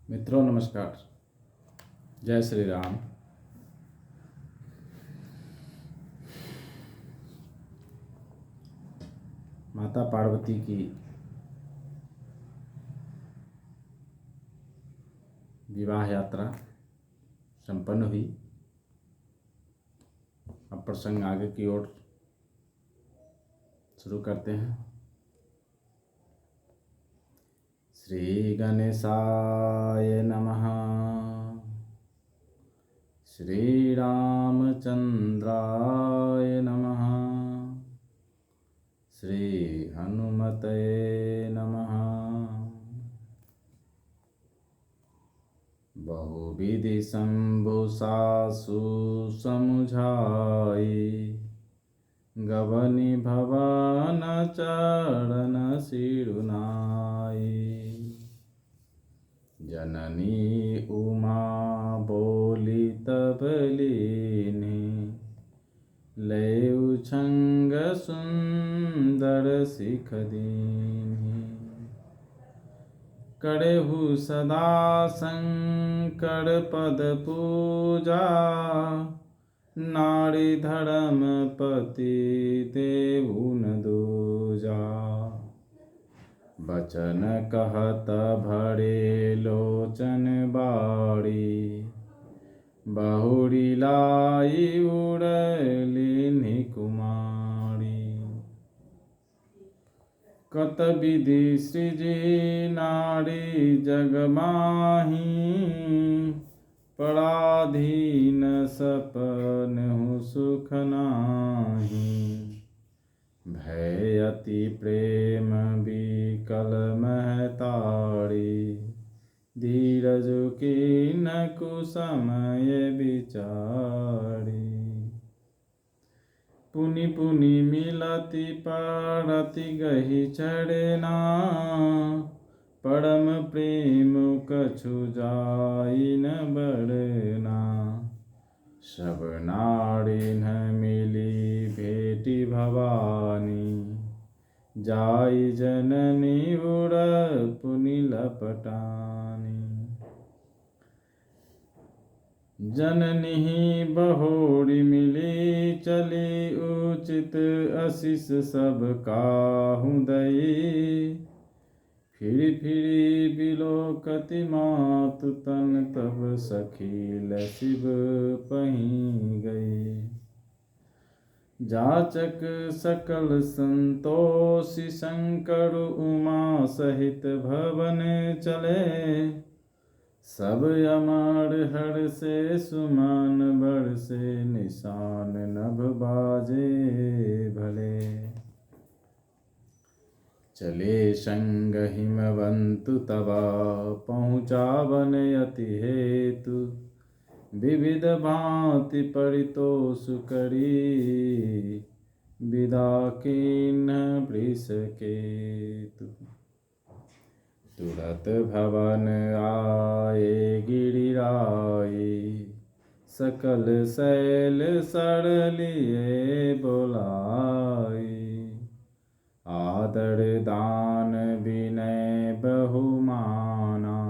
मित्रों नमस्कार। जय श्री राम। माता पार्वती की विवाह यात्रा संपन्न हुई। अब प्रसंग आगे की ओर शुरू करते हैं। श्री गणेशाय नमः। श्री रामचंद्राय नमः। श्री हनुमते नमः। बहुविधि शंभुसासु समुझाई, गवनि भवन चरण सिरुनाई। जननी उमा बोली तब लीनी, लेउ छंग सुंदर सिख दीनी। करेहु सदा शंकर पद पूजा, नारी धर्म पति देहु न दूजा। बचन कहत भरे लोचन बाड़ी, बहुरी लाई उड़लिनी कुमारी। कत विधि सृजी नारी जग माही, पराधीन सपनहु सुख नाही। भय अति प्रेम बिकल महतारी, धीरजु कीन कुसमय विचारी। पुनि पुनि मिलति पड़ति गहि चढ़ना, परम प्रेम कछु जाई न बरना। सब नारिन मिली भेटी भवानी, जाई जननी उड़ पुनि लपटानी। जननी बहोरी मिली चली, उचित आशीष सब काहू दई। फिरी फिरी बिलोकति मातु तन, तब सखी शिव पही गई। जाचक सकल संतोषी, शंकर उमा सहित भवन चले। सब अमर हर से सुमन बरसे, निशान नभ बाजे भले। चले संग हिमवंतु तबा, पहुँचावन अति हेतु। विविध भांति परितोष करी, विदा कीन्ह वृष केतु। तुरत भवन आए गिरिराई, सकल शैल सरलिए बोलाई। आदर दान विनय बहुमाना,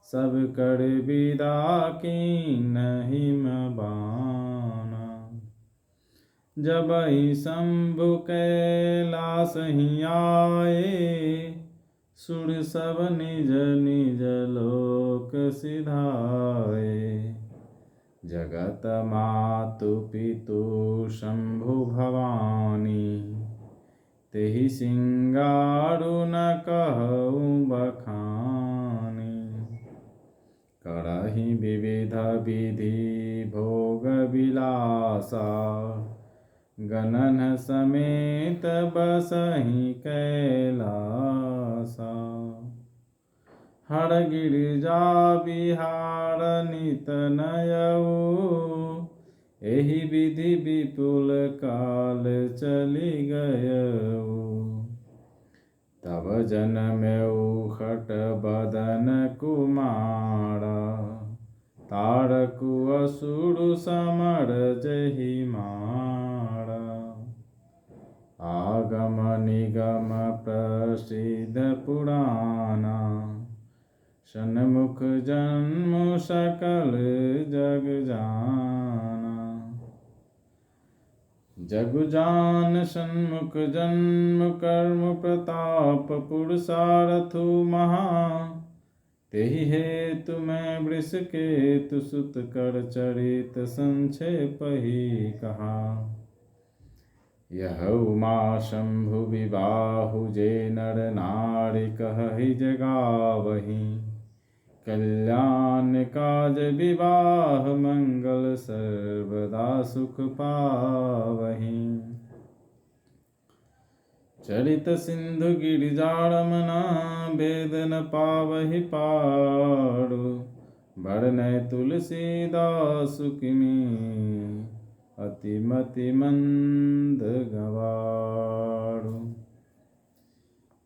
सब कर विदा कीन्ह बाना। जबहि शंभु कैलास ही आए, सुर सब निज निज लोक सिधाए। जगत मातु पितु शंभु भवानी, तेहि सिंगारु न कहु बखानी। करहि विविध विधि भोग विलासा, गणन समेत बसहि कैलासा। हर गिरिजा बिहार नित नयऊ, एहि विधि विपुल काल चली गयऊ। तब जनमऊ खट बदन कुमारा, तारकु असुर समर जहि मारा। आगम निगम प्रसिद्ध पुराना, सन्मुख जन्म सकल जग जाना। जग जान सन्मुख जन्म कर्म प्रताप पुरुषारथु महा। तेहि हेतु मैं वृष केतु सुत कर चरित संक्षेप ही कहा। यह उमा शंभु विबाहु जे नर नारी कहहि जगावहि। कल्याण काज विवाह मंगल सर्वदा सुख पावहि। चरित सिंधु गिरिजारमना वेद न पावहि पारु। बरनय तुलसीदास किमी अतिमति मंद गवारु।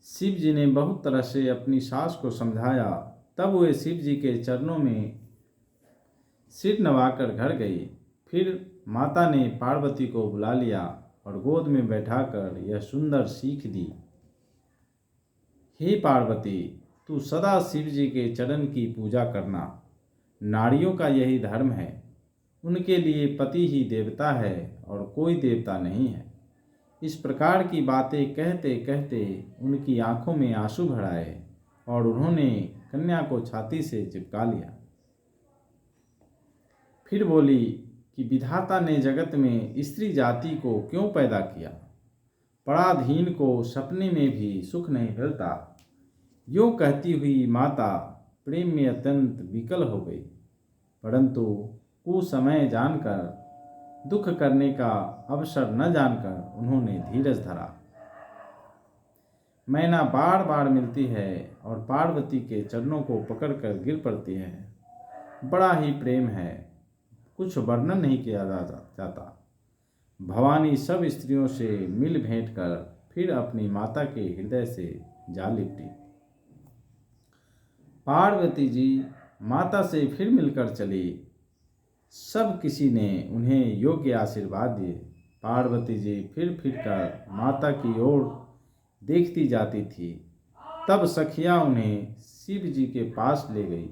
शिव जी ने बहुत तरह से अपनी सास को समझाया। तब वे शिव जी के चरणों में सिर नवाकर घर गई। फिर माता ने पार्वती को बुला लिया और गोद में बैठाकर यह सुंदर सीख दी। हे पार्वती, तू सदा शिव जी के चरण की पूजा करना। नारियों का यही धर्म है। उनके लिए पति ही देवता है और कोई देवता नहीं है। इस प्रकार की बातें कहते कहते उनकी आंखों में आंसू भर आए और उन्होंने कन्या को छाती से चिपका लिया। फिर बोली कि विधाता ने जगत में स्त्री जाति को क्यों पैदा किया। पराधीन को सपने में भी सुख नहीं मिलता। यूँ कहती हुई माता प्रेम में अत्यंत विकल हो गई, परंतु कुसमय जानकर, दुख करने का अवसर न जानकर उन्होंने धीरज धरा। मैना बार बार मिलती है और पार्वती के चरणों को पकड़कर गिर पड़ती है। बड़ा ही प्रेम है, कुछ वर्णन नहीं किया जाता। भवानी सब स्त्रियों से मिल भेंट कर फिर अपनी माता के हृदय से जा लिपटी। पार्वती जी माता से फिर मिलकर चली। सब किसी ने उन्हें योग्य आशीर्वाद दिए। पार्वती जी फिर कर माता की ओर देखती जाती थी। तब सखियां उन्हें शिव जी के पास ले गई।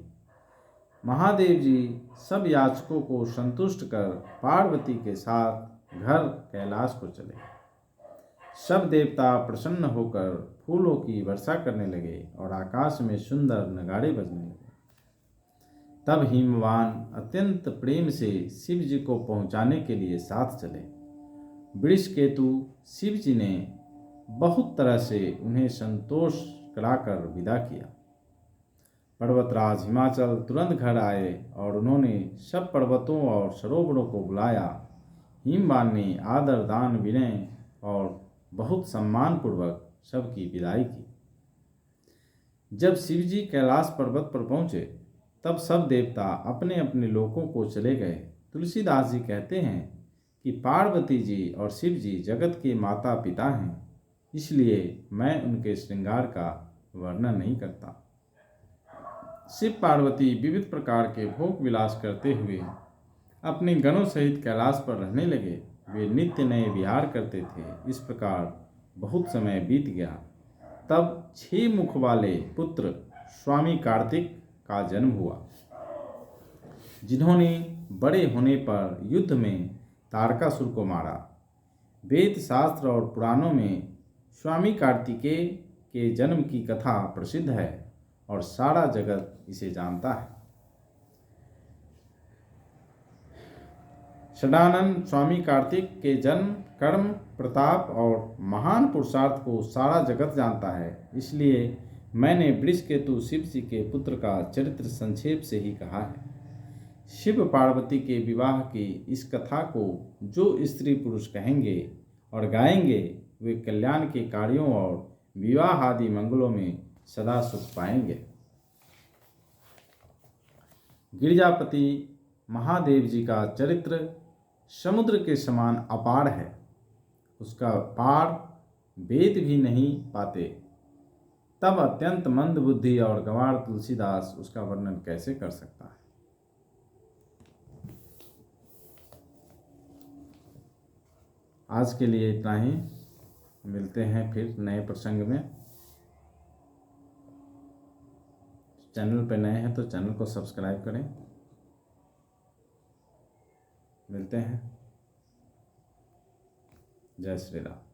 महादेव जी सब याचकों को संतुष्ट कर पार्वती के साथ घर कैलाश को चले। सब देवता प्रसन्न होकर फूलों की वर्षा करने लगे और आकाश में सुंदर नगाड़े बजने लगे। तब हिमवान अत्यंत प्रेम से शिव जी को पहुंचाने के लिए साथ चले। वृषकेतु शिव जी ने बहुत तरह से उन्हें संतोष कराकर विदा किया। पर्वतराज हिमाचल तुरंत घर आए और उन्होंने सब पर्वतों और सरोवरों को बुलाया। हिमवान ने आदर दान विनय और बहुत सम्मान पूर्वक सबकी विदाई की। जब शिवजी कैलाश पर्वत पर पहुंचे तब सब देवता अपने अपने लोकों को चले गए। तुलसीदास जी कहते हैं कि पार्वती जी और शिव जी जगत के माता पिता हैं, इसलिए मैं उनके श्रृंगार का वर्णन नहीं करता। शिव पार्वती विविध प्रकार के भोग विलास करते हुए अपने गणों सहित कैलाश पर रहने लगे। वे नित्य नए विहार करते थे। इस प्रकार बहुत समय बीत गया। तब 6 मुख वाले पुत्र स्वामी कार्तिक का जन्म हुआ, जिन्होंने बड़े होने पर युद्ध में तारकासुर को मारा। वेद शास्त्र और पुराणों में स्वामी कार्तिकेय के जन्म की कथा प्रसिद्ध है और सारा जगत इसे जानता है। षडानन स्वामी कार्तिक के जन्म, कर्म, प्रताप और महान पुरुषार्थ को सारा जगत जानता है, इसलिए मैंने वृषकेतु शिव जी के पुत्र का चरित्र संक्षेप से ही कहा है। शिव पार्वती के विवाह की इस कथा को जो स्त्री पुरुष कहेंगे और गाएंगे वे कल्याण के कार्यों और विवाह आदि मंगलों में सदा सुख पाएंगे। गिरिजापति महादेव जी का चरित्र समुद्र के समान अपार है। उसका पार वेद भी नहीं पाते। तब अत्यंत मंद बुद्धि और गंवार तुलसीदास उसका वर्णन कैसे कर सकता है। आज के लिए इतना ही। मिलते हैं फिर नए प्रसंग में। चैनल पर नए हैं तो चैनल को सब्सक्राइब करें। मिलते हैं। जय श्री राम।